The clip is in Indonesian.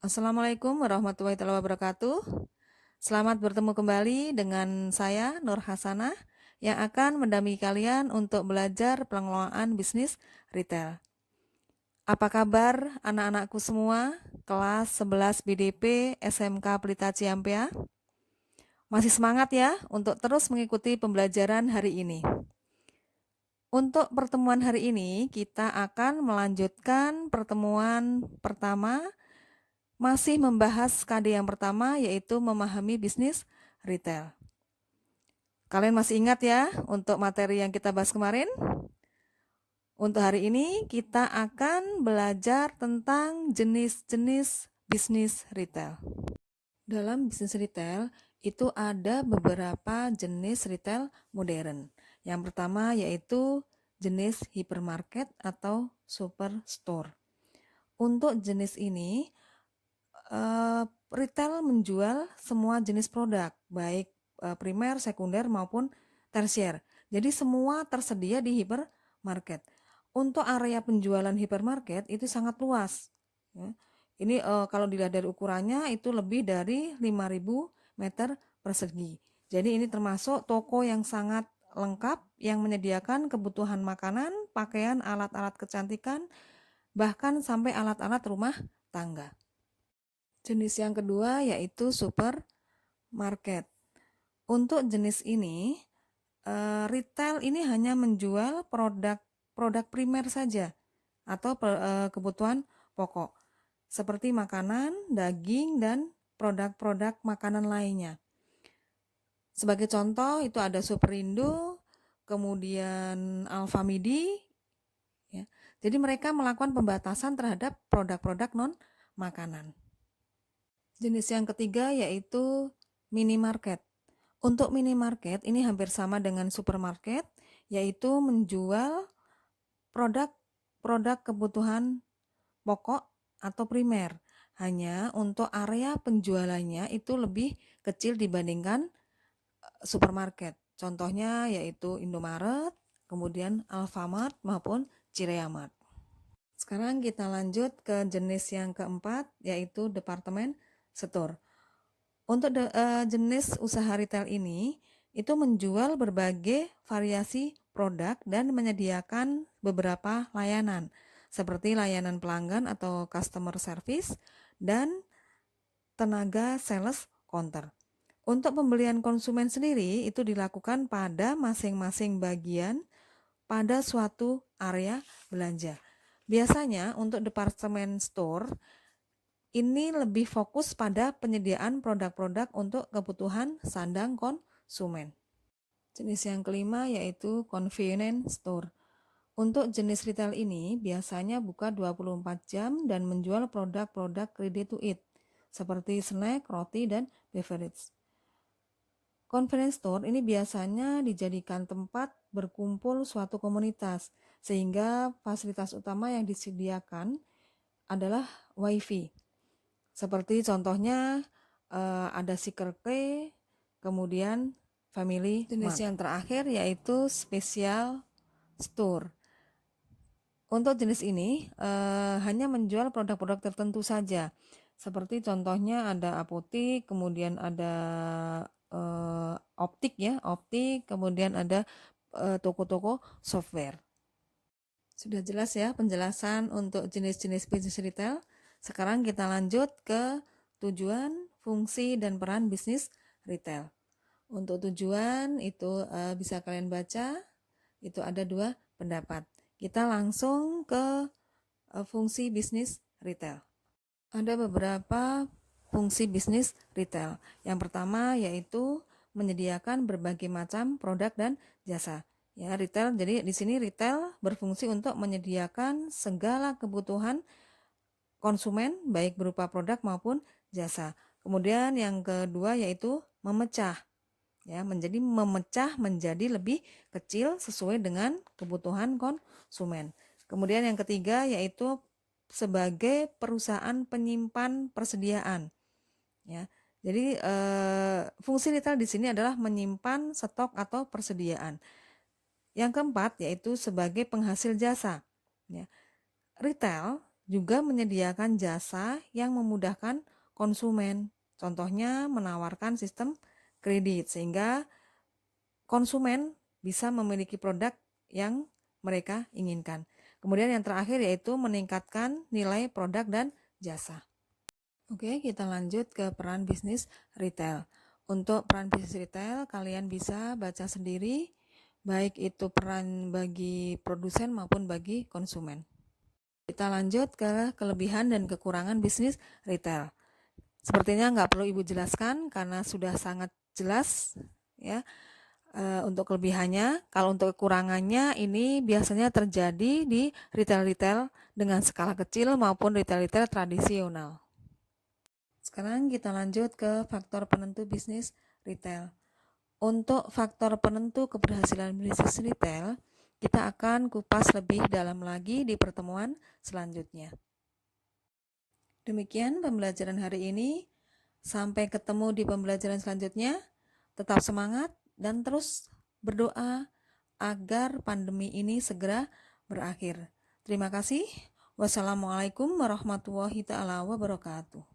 Assalamualaikum warahmatullahi wabarakatuh. Selamat bertemu kembali dengan saya Nur Hasanah yang akan mendampingi kalian untuk belajar pengelolaan bisnis retail. Apa kabar anak-anakku semua? Kelas 11 BDP SMK Pelita Ciampea. Masih semangat ya untuk terus mengikuti pembelajaran hari ini. Untuk pertemuan hari ini kita akan melanjutkan pertemuan pertama, masih membahas KD yang pertama, yaitu memahami bisnis retail. Kalian masih ingat ya untuk materi yang kita bahas kemarin? Untuk hari ini kita akan belajar tentang jenis-jenis bisnis retail. Dalam bisnis retail itu ada beberapa jenis retail modern. Yang pertama yaitu jenis hypermarket atau superstore. Untuk jenis ini retail menjual semua jenis produk, baik primer, sekunder maupun tersier. Jadi semua tersedia di hypermarket. Untuk area penjualan hypermarket itu sangat luas. Ya. Ini kalau dilihat dari ukurannya itu lebih dari 5.000 meter persegi. Jadi ini termasuk toko yang sangat lengkap yang menyediakan kebutuhan makanan, pakaian, alat-alat kecantikan, bahkan sampai alat-alat rumah tangga. Jenis yang kedua yaitu supermarket. Untuk jenis ini, retail ini hanya menjual produk primer saja atau kebutuhan pokok seperti makanan, daging, dan produk-produk makanan lainnya. Sebagai contoh itu ada Superindo, kemudian Alfamidi. Ya. Jadi mereka melakukan pembatasan terhadap produk-produk non-makanan. Jenis yang ketiga yaitu minimarket. Untuk minimarket ini hampir sama dengan supermarket, yaitu menjual produk kebutuhan pokok atau primer. Hanya untuk area penjualannya itu lebih kecil dibandingkan supermarket. Contohnya yaitu Indomaret, kemudian Alfamart maupun Cireamart. Sekarang kita lanjut ke jenis yang keempat yaitu departemen store. Untuk jenis usaha retail ini itu menjual berbagai variasi produk dan menyediakan beberapa layanan seperti layanan pelanggan atau customer service dan tenaga sales counter. Untuk pembelian konsumen sendiri itu dilakukan pada masing-masing bagian pada suatu area belanja. Biasanya untuk departemen store ini lebih fokus pada penyediaan produk-produk untuk kebutuhan sandang konsumen. Jenis yang kelima yaitu convenience store. Untuk jenis retail ini biasanya buka 24 jam dan menjual produk-produk ready to eat seperti snack, roti, dan beverage. Convenience store ini biasanya dijadikan tempat berkumpul suatu komunitas sehingga fasilitas utama yang disediakan adalah wifi. Seperti contohnya ada Circle K, kemudian Family Mart. Jenis yang terakhir yaitu special store. Untuk jenis ini hanya menjual produk-produk tertentu saja. Seperti contohnya ada apotik, kemudian ada optik, kemudian ada toko-toko software. Sudah jelas ya penjelasan untuk jenis-jenis bisnis retail. Sekarang kita lanjut ke tujuan, fungsi, dan peran bisnis retail. Untuk tujuan itu bisa kalian baca, itu ada dua pendapat. Kita langsung ke fungsi bisnis retail. Ada beberapa fungsi bisnis retail. Yang pertama yaitu menyediakan berbagai macam produk dan jasa. Ya, retail. Jadi di sini retail berfungsi untuk menyediakan segala kebutuhan konsumen baik berupa produk maupun jasa. Kemudian yang kedua yaitu memecah. Ya, memecah menjadi lebih kecil sesuai dengan kebutuhan konsumen. Kemudian yang ketiga yaitu sebagai perusahaan penyimpan persediaan. Ya. Jadi fungsi retail di sini adalah menyimpan stok atau persediaan. Yang keempat yaitu sebagai penghasil jasa. Ya. Retail juga menyediakan jasa yang memudahkan konsumen. Contohnya menawarkan sistem kredit sehingga konsumen bisa memiliki produk yang mereka inginkan. Kemudian yang terakhir yaitu meningkatkan nilai produk dan jasa. Oke, kita lanjut ke peran bisnis retail. Untuk peran bisnis retail, kalian bisa baca sendiri, baik itu peran bagi produsen maupun bagi konsumen. Kita lanjut ke kelebihan dan kekurangan bisnis retail. Sepertinya nggak perlu Ibu jelaskan karena sudah sangat jelas ya. Untuk kelebihannya, kalau untuk kekurangannya ini biasanya terjadi di retail-retail dengan skala kecil maupun retail-retail tradisional. Sekarang kita lanjut ke faktor penentu bisnis retail. Untuk faktor penentu keberhasilan bisnis retail, kita akan kupas lebih dalam lagi di pertemuan selanjutnya. Demikian pembelajaran hari ini. Sampai ketemu di pembelajaran selanjutnya. Tetap semangat dan terus berdoa agar pandemi ini segera berakhir. Terima kasih. Wassalamualaikum warahmatullahi wabarakatuh.